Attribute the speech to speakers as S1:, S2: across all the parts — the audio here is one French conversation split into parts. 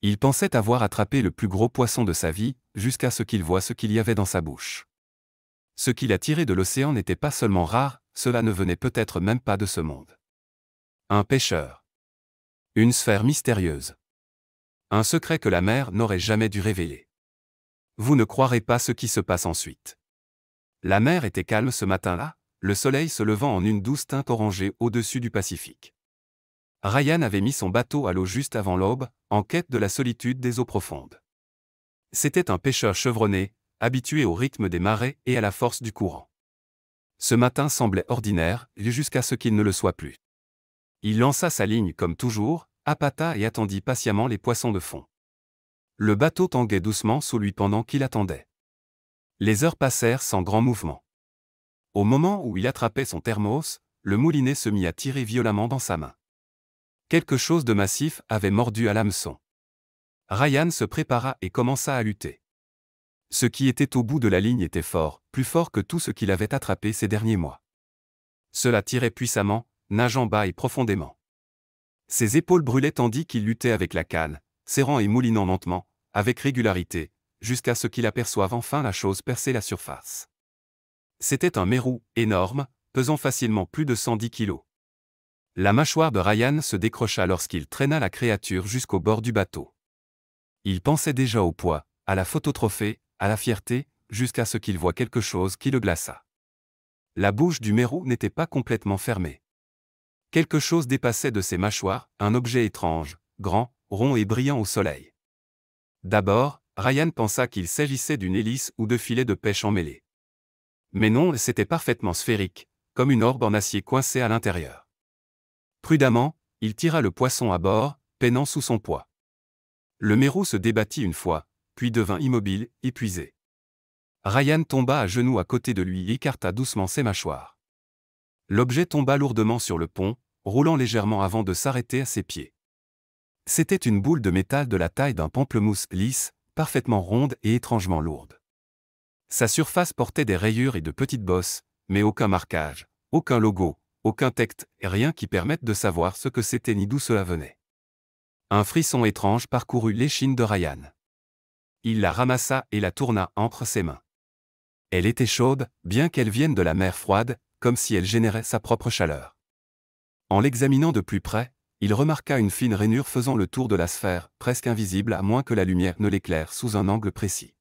S1: Il pensait avoir attrapé le plus gros poisson de sa vie, jusqu'à ce qu'il voie ce qu'il y avait dans sa bouche. Ce qu'il a tiré de l'océan n'était pas seulement rare, cela ne venait peut-être même pas de ce monde. Un pêcheur. Une sphère mystérieuse. Un secret que la mer n'aurait jamais dû révéler. Vous ne croirez pas ce qui se passe ensuite. La mer était calme ce matin-là, le soleil se levant en une douce teinte orangée au-dessus du Pacifique. Ryan avait mis son bateau à l'eau juste avant l'aube, en quête de la solitude des eaux profondes. C'était un pêcheur chevronné, habitué au rythme des marées et à la force du courant. Ce matin semblait ordinaire, jusqu'à ce qu'il ne le soit plus. Il lança sa ligne comme toujours, appâta et attendit patiemment les poissons de fond. Le bateau tanguait doucement sous lui pendant qu'il attendait. Les heures passèrent sans grand mouvement. Au moment où il attrapait son thermos, le moulinet se mit à tirer violemment dans sa main. Quelque chose de massif avait mordu à l'hameçon. Ryan se prépara et commença à lutter. Ce qui était au bout de la ligne était fort, plus fort que tout ce qu'il avait attrapé ces derniers mois. Cela tirait puissamment, nageant bas et profondément. Ses épaules brûlaient tandis qu'il luttait avec la canne, serrant et moulinant lentement, avec régularité, jusqu'à ce qu'il aperçoive enfin la chose percer la surface. C'était un mérou, énorme, pesant facilement plus de 110 kilos. La mâchoire de Ryan se décrocha lorsqu'il traîna la créature jusqu'au bord du bateau. Il pensait déjà au poids, à la phototrophée, à la fierté, jusqu'à ce qu'il voie quelque chose qui le glaça. La bouche du mérou n'était pas complètement fermée. Quelque chose dépassait de ses mâchoires, un objet étrange, grand, rond et brillant au soleil. D'abord, Ryan pensa qu'il s'agissait d'une hélice ou de filet de pêche emmêlé. Mais non, c'était parfaitement sphérique, comme une orbe en acier coincée à l'intérieur. Prudemment, il tira le poisson à bord, peinant sous son poids. Le mérou se débattit une fois, puis devint immobile, épuisé. Ryan tomba à genoux à côté de lui et écarta doucement ses mâchoires. L'objet tomba lourdement sur le pont, roulant légèrement avant de s'arrêter à ses pieds. C'était une boule de métal de la taille d'un pamplemousse lisse, parfaitement ronde et étrangement lourde. Sa surface portait des rayures et de petites bosses, mais aucun marquage, aucun logo, aucun texte et rien qui permette de savoir ce que c'était ni d'où cela venait. Un frisson étrange parcourut l'échine de Ryan. Il la ramassa et la tourna entre ses mains. Elle était chaude, bien qu'elle vienne de la mer froide, comme si elle générait sa propre chaleur. En l'examinant de plus près, il remarqua une fine rainure faisant le tour de la sphère, presque invisible à moins que la lumière ne l'éclaire sous un angle précis.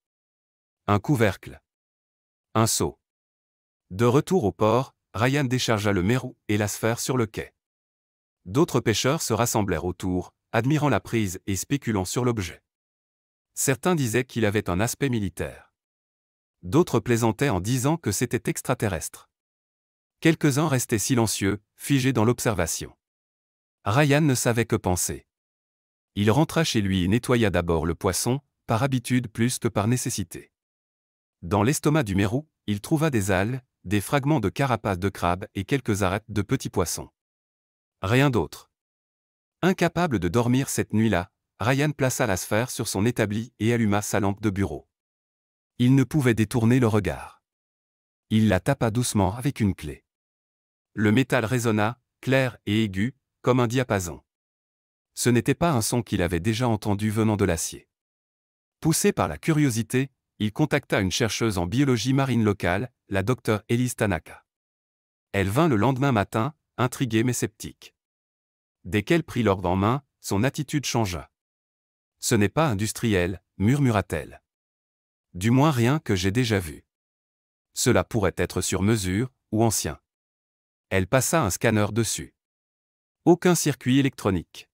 S1: Un couvercle. Un seau. De retour au port, Ryan déchargea le mérou et la sphère sur le quai. D'autres pêcheurs se rassemblèrent autour, admirant la prise et spéculant sur l'objet. Certains disaient qu'il avait un aspect militaire. D'autres plaisantaient en disant que c'était extraterrestre. Quelques-uns restaient silencieux, figés dans l'observation. Ryan ne savait que penser. Il rentra chez lui et nettoya d'abord le poisson, par habitude plus que par nécessité. Dans l'estomac du mérou, il trouva des algues, des fragments de carapace de crabe et quelques arêtes de petits poissons. Rien d'autre. Incapable de dormir cette nuit-là, Ryan plaça la sphère sur son établi et alluma sa lampe de bureau. Il ne pouvait détourner le regard. Il la tapa doucement avec une clé. Le métal résonna, clair et aigu, comme un diapason. Ce n'était pas un son qu'il avait déjà entendu venant de l'acier. Poussé par la curiosité, il contacta une chercheuse en biologie marine locale, la docteure Elise Tanaka. Elle vint le lendemain matin, intriguée mais sceptique. Dès qu'elle prit l'orbe en main, son attitude changea. « Ce n'est pas industriel », murmura-t-elle. « Du moins rien que j'ai déjà vu. Cela pourrait être sur mesure, ou ancien. » Elle passa un scanner dessus. Aucun circuit électronique.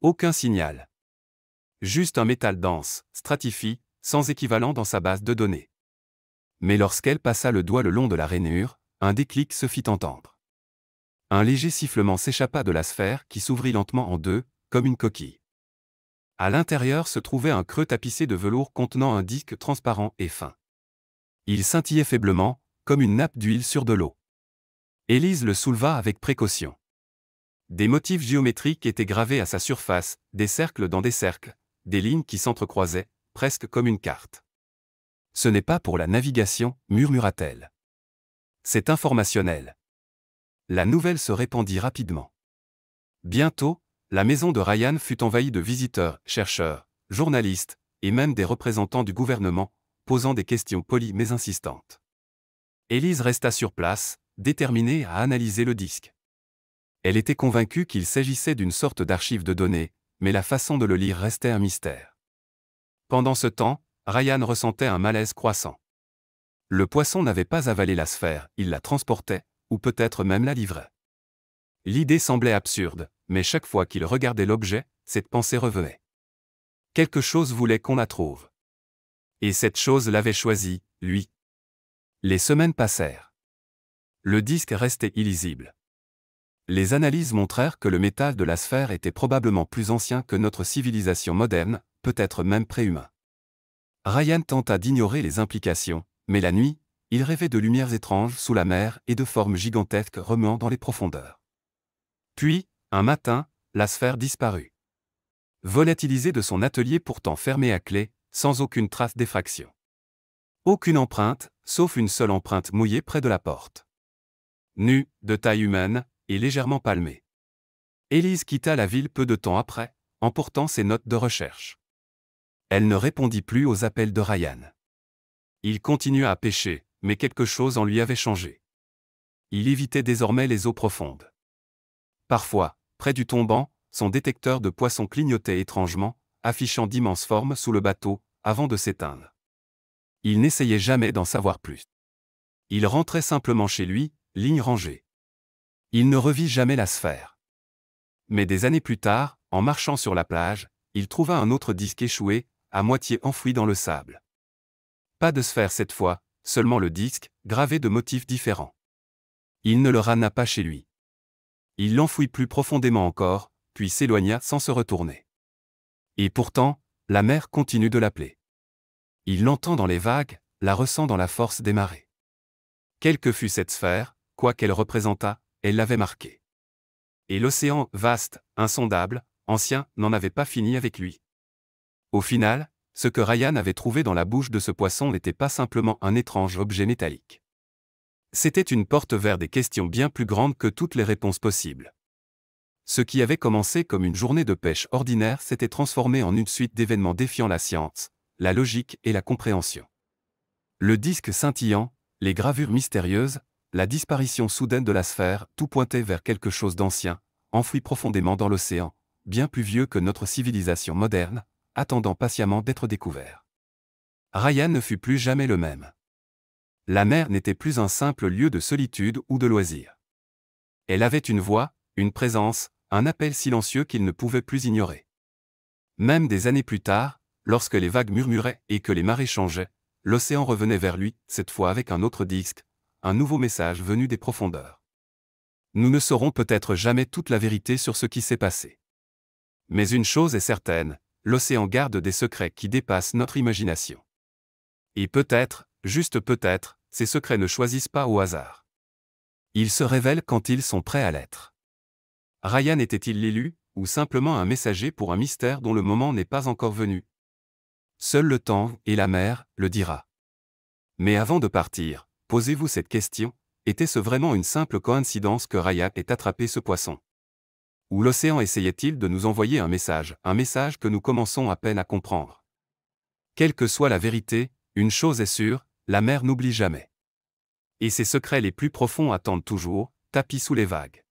S1: Aucun signal. Juste un métal dense, stratifié, sans équivalent dans sa base de données. Mais lorsqu'elle passa le doigt le long de la rainure, un déclic se fit entendre. Un léger sifflement s'échappa de la sphère qui s'ouvrit lentement en deux, comme une coquille. À l'intérieur se trouvait un creux tapissé de velours contenant un disque transparent et fin. Il scintillait faiblement, comme une nappe d'huile sur de l'eau. Élise le souleva avec précaution. Des motifs géométriques étaient gravés à sa surface, des cercles dans des cercles, des lignes qui s'entrecroisaient, presque comme une carte. « Ce n'est pas pour la navigation, murmura-t-elle. C'est informationnel. » La nouvelle se répandit rapidement. Bientôt, la maison de Ryan fut envahie de visiteurs, chercheurs, journalistes, et même des représentants du gouvernement, posant des questions polies mais insistantes. Élise resta sur place, déterminée à analyser le disque. Elle était convaincue qu'il s'agissait d'une sorte d'archive de données, mais la façon de le lire restait un mystère. Pendant ce temps, Ryan ressentait un malaise croissant. Le poisson n'avait pas avalé la sphère, il la transportait, ou peut-être même la livrait. L'idée semblait absurde, mais chaque fois qu'il regardait l'objet, cette pensée revenait. Quelque chose voulait qu'on la trouve. Et cette chose l'avait choisi, lui. Les semaines passèrent. Le disque restait illisible. Les analyses montrèrent que le métal de la sphère était probablement plus ancien que notre civilisation moderne, peut-être même préhumain. Ryan tenta d'ignorer les implications, mais la nuit, il rêvait de lumières étranges sous la mer et de formes gigantesques remuant dans les profondeurs. Puis, un matin, la sphère disparut. Volatilisée de son atelier pourtant fermé à clé, sans aucune trace d'effraction. Aucune empreinte, sauf une seule empreinte mouillée près de la porte. Nue, de taille humaine, et légèrement palmée. Élise quitta la ville peu de temps après, emportant ses notes de recherche. Elle ne répondit plus aux appels de Ryan. Il continua à pêcher, mais quelque chose en lui avait changé. Il évitait désormais les eaux profondes. Parfois, près du tombant, son détecteur de poissons clignotait étrangement, affichant d'immenses formes sous le bateau, avant de s'éteindre. Il n'essayait jamais d'en savoir plus. Il rentrait simplement chez lui, ligne rangée. Il ne revit jamais la sphère. Mais des années plus tard, en marchant sur la plage, il trouva un autre disque échoué, à moitié enfoui dans le sable. Pas de sphère cette fois, seulement le disque, gravé de motifs différents. Il ne le ramena pas chez lui. Il l'enfouit plus profondément encore, puis s'éloigna sans se retourner. Et pourtant, la mer continue de l'appeler. Il l'entend dans les vagues, la ressent dans la force des marées. Quelle que fût cette sphère, quoi qu'elle représentât, elle l'avait marqué. Et l'océan, vaste, insondable, ancien, n'en avait pas fini avec lui. Au final, ce que Ryan avait trouvé dans la bouche de ce poisson n'était pas simplement un étrange objet métallique. C'était une porte vers des questions bien plus grandes que toutes les réponses possibles. Ce qui avait commencé comme une journée de pêche ordinaire s'était transformé en une suite d'événements défiant la science, la logique et la compréhension. Le disque scintillant, les gravures mystérieuses, la disparition soudaine de la sphère, tout pointait vers quelque chose d'ancien, enfoui profondément dans l'océan, bien plus vieux que notre civilisation moderne, attendant patiemment d'être découvert. Ryan ne fut plus jamais le même. La mer n'était plus un simple lieu de solitude ou de loisir. Elle avait une voix, une présence, un appel silencieux qu'il ne pouvait plus ignorer. Même des années plus tard, lorsque les vagues murmuraient et que les marées changeaient, l'océan revenait vers lui, cette fois avec un autre disque, un nouveau message venu des profondeurs. Nous ne saurons peut-être jamais toute la vérité sur ce qui s'est passé. Mais une chose est certaine, l'océan garde des secrets qui dépassent notre imagination. Et peut-être, juste peut-être, ces secrets ne choisissent pas au hasard. Ils se révèlent quand ils sont prêts à l'être. Ryan était-il l'élu, ou simplement un messager pour un mystère dont le moment n'est pas encore venu? Seul le temps, et la mer, le dira. Mais avant de partir, posez-vous cette question, était-ce vraiment une simple coïncidence que Ryan ait attrapé ce poisson? Ou l'océan essayait-il de nous envoyer un message que nous commençons à peine à comprendre? Quelle que soit la vérité, une chose est sûre, la mer n'oublie jamais. Et ses secrets les plus profonds attendent toujours, tapis sous les vagues.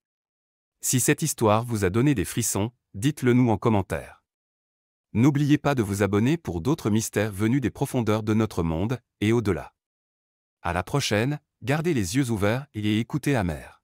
S1: Si cette histoire vous a donné des frissons, dites-le nous en commentaire. N'oubliez pas de vous abonner pour d'autres mystères venus des profondeurs de notre monde, et au-delà. À la prochaine, gardez les yeux ouverts et écoutez la mer.